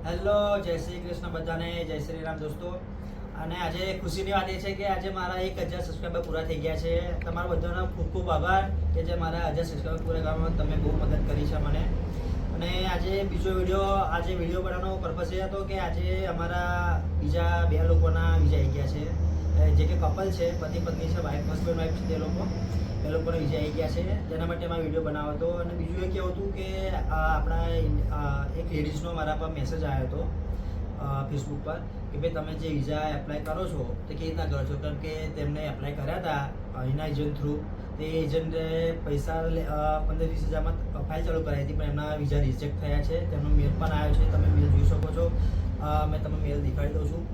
Hello, જય શ્રી કૃષ્ણ બધાને, જય શ્રી રામ દોસ્તો. અને આજે ખુશીની વાત એ છે કે આજે મારા 1000 સબસ્ક્રાઈબર પૂરા થઈ ગયા છે. તમારો બધાનો ખૂબ ખૂબ આભાર કે જે મારા 1000 સબસ્ક્રાઈબર પૂરા કરવામાં તમે બહુ મદદ કરી છે મને. અને આજે વિડીયો બનાવવાનો પર્પઝ એ હતો કે આજે અમારા બીજા 2 લોકોના વિઝા આવી ગયા છે, જે કે કપલ છે, પતિ પત્ની છે, હસબન્ડ વાઈફ છે. એ લોકોને વિઝા આવી ગયા છે, તેના માટે મેં વિડીયો બનાવ્યો હતો. અને બીજું એ કેવું હતું કે આપણા એક લેડીઝનો મારા પર મેસેજ આવ્યો હતો ફેસબુક પર કે ભાઈ તમે જે વિઝા એપ્લાય કરો છો તે કેવી રીતના કરો છો, કારણ કે તેમને એપ્લાય કર્યા હતા એના એજન્ટ થ્રુ. તે એજન્ટે પૈસા 15-20 હજારમાં ફાઇલ ચાલુ કરાવી હતી, પણ એમના વિઝા રિજેક્ટ થયા છે. તેમનો મેલ પણ આવ્યો છે, તમે મેલ જોઈ શકો છો. મેં તમને મેલ દેખાડી દઉં છું.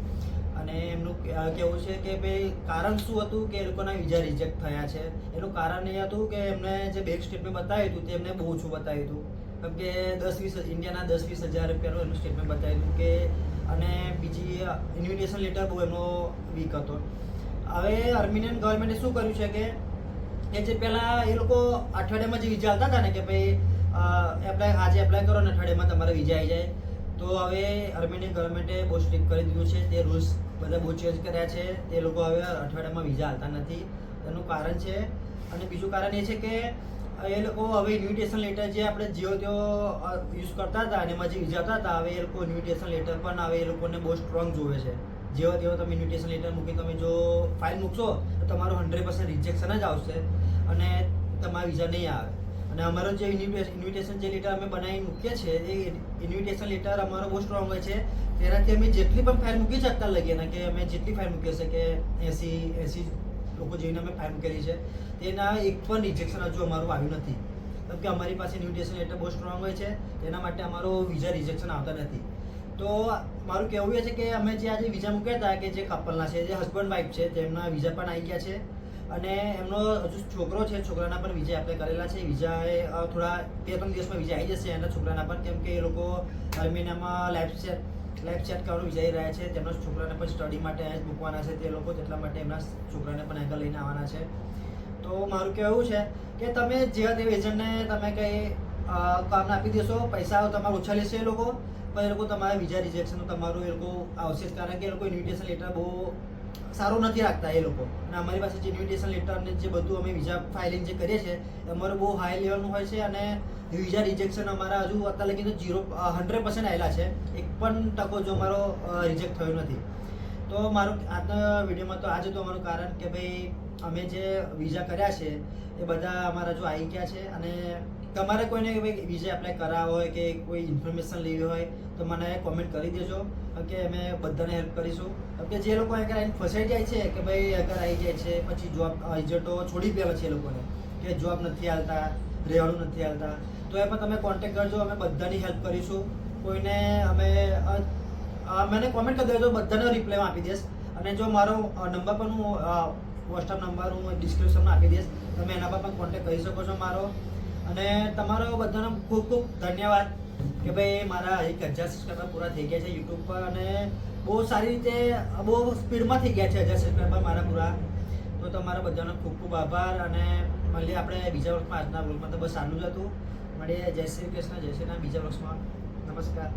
અને એમનું કેવું છે કે ભાઈ કારણ શું હતું કે એ લોકોના વિઝા રિજેક્ટ થયા છે. એનું કારણ એ હતું કે એમને જે બેંક સ્ટેટમેન્ટ બતાવ્યું હતું તે એમને બહુ ઓછું બતાવ્યું હતું, કેમ કે ઇન્ડિયાના 10-20 હજાર રૂપિયાનું એમનું સ્ટેટમેન્ટ બતાવ્યું હતું કે. અને બીજી ઇન્વિટેશન લેટર બહુ એમનો વીક હતો. હવે આર્મેનિયન ગવર્મેન્ટે શું કર્યું છે કે જે પહેલાં એ લોકો અઠવાડિયામાં જે વિઝા આવતા હતા ને કે ભાઈ આજે એપ્લાય કરો ને અઠવાડિયામાં તમારે વિઝા આવી જાય, તો હવે આર્મેનિયન ગવર્મેન્ટે બહુ સ્ટ્રિક્ટ કરી દીધું છે. તે રૂલ્સ બધા બહુ ચેન્જ કર્યા છે. તે લોકો હવે અઠવાડિયામાં વિઝા આવતા નથી. એનું કારણ છે. અને બીજું કારણ એ છે કે એ લોકો હવે ઇન્વિટેશન લેટર જે આપણે જેવો તેવો યુઝ કરતા હતા અને એમાં જે વિઝા આવતા હતા, હવે એ લોકો ઇન્વિટેશન લેટર પણ હવે એ લોકોને બહુ સ્ટ્રોંગ જોવે છે. જેવો તેવો તમે ઇન્વિટેશન લેટર મૂકી તમે જો ફાઇલ મૂકશો તો તમારું 100% રિજેક્શન જ આવશે અને તમારા વિઝા નહીં આવે. અને અમારો જે ઇન્વિટેશન જે લેટર અમે બનાવી મૂકીએ છીએ એ ઇન્વિટેશન લેટર અમારો બહુ સ્ટ્રોંગ હોય છે. તેનાથી અમે જેટલી પણ ફાઇલ મૂકી શકતા લઈએ ને કે અમે જેટલી ફાઇલ મૂકીએ છે કે 80 લોકો જઈને અમે ફાઇલ મૂકેલી છે, તેના એક પણ રિજેક્શન હજુ અમારું આવ્યું નથી, કેમ કે અમારી પાસે ઇન્વિટેશન લેટર બહુ સ્ટ્રોંગ હોય છે. તેના માટે અમારો વિઝા રિજેક્શન આવતા નથી. તો મારું કહેવું એ છે કે અમે જે આજે વિઝા મૂક્યા હતા કે જે કપલના છે, જે હસબન્ડ વાઈફ છે, તેમના વિઝા પણ આવી ગયા છે. અને એમનો હજુ છોકરો છે, છોકરાના પણ વિઝા એપ્લાય કરેલા છે. વિઝા એ થોડા 2-3 દિવસમાં વિઝા આવી જશે એના છોકરાના પણ, કેમ કે એ લોકો આર્મેનિયામાં લાઈફ સેટ કરવાનું વિચારી રહ્યા છે. તેમના છોકરાને પણ સ્ટડી માટે અહીં જ મૂકવાના છે તે લોકો, એટલા માટે એમના છોકરાને પણ આગળ લઈને આવવાના છે. તો મારું કહેવું છે કે તમે જેવા તે એજન્ટને તમે કંઈ કામ આપી દેશો, પૈસા તમારે ઓછા લેશે એ લોકો, પણ એ લોકો તમારા વિઝા રિજેક્શનનું તમારું એ લોકો આવશે જ, કારણ કે એ લોકો ઇન્વિટેશન લેટર બહુ સારું નથી રાખતા એ લોકો. અને અમારી પાસે જે ઇન્વિટેશન લેટર અને જે બધું અમે વિઝા ફાઇલિંગ જે કરીએ છીએ અમારું બહુ હાઈ લેવલનું હોય છે. અને વિઝા રિજેક્શન અમારા હજુ અત્યારે લગી તો 100% આવેલા છે. 1% જો અમારો રિજેક્ટ થયો નથી. તો મારું આજના વિડીયોમાં તો આજે તો અમારું કારણ કે ભાઈ અમે જે વિઝા કર્યા છે એ બધા અમારા જો આવી ગયા છે. અને તમારે કોઈને વિઝા એપ્લાય કરાવવા હોય કે કોઈ ઇન્ફોર્મેશન લેવી હોય તો મને કોમેન્ટ કરી દેજો, કે અમે બધાને હેલ્પ કરીશું. કે જે લોકો આગળ આવીને ફસાઈ જાય છે કે ભાઈ આગળ આવી જાય છે પછી જોબ એજન્ટો છોડી દેવા છે એ લોકોને કે જોબ નથી હાલતા, રહેવાનું નથી હાલતા, તો એ પણ તમે કોન્ટેક્ટ કરજો. અમે બધાની હેલ્પ કરીશું. કોઈને મને કોમેન્ટ કરી દેજો, બધાને રિપ્લાય આપી દઈશ. અને જો મારો નંબર પણ હું વોટ્સઅપ નંબર હું ડિસ્ક્રિપ્શનમાં આપી દઈશ, તમે એના પર પણ કોન્ટેક્ટ કરી શકો છો મારો. અને તમારો બધાનો ખૂબ ખૂબ ધન્યવાદ કે ભાઈ મારા 1000 સબસ્ક્રાઈબર પૂરા થઈ ગયા છે યુટ્યુબ પર. અને બહુ સારી રીતે બહુ સ્પીડમાં થઈ ગયા છે 1000 સબસ્ક્રાઈબર મારા પૂરા. તો તમારા બધાનો ખૂબ ખૂબ આભાર. અને મળીએ આપણે બીજા વર્ષમાં. આજના બ્લોગમાં તો બસ આટલું જ હતું. મળીએ. જય શ્રી કૃષ્ણ, જય શ્રી રામ બીજા વર્ષમાં. નમસ્કાર.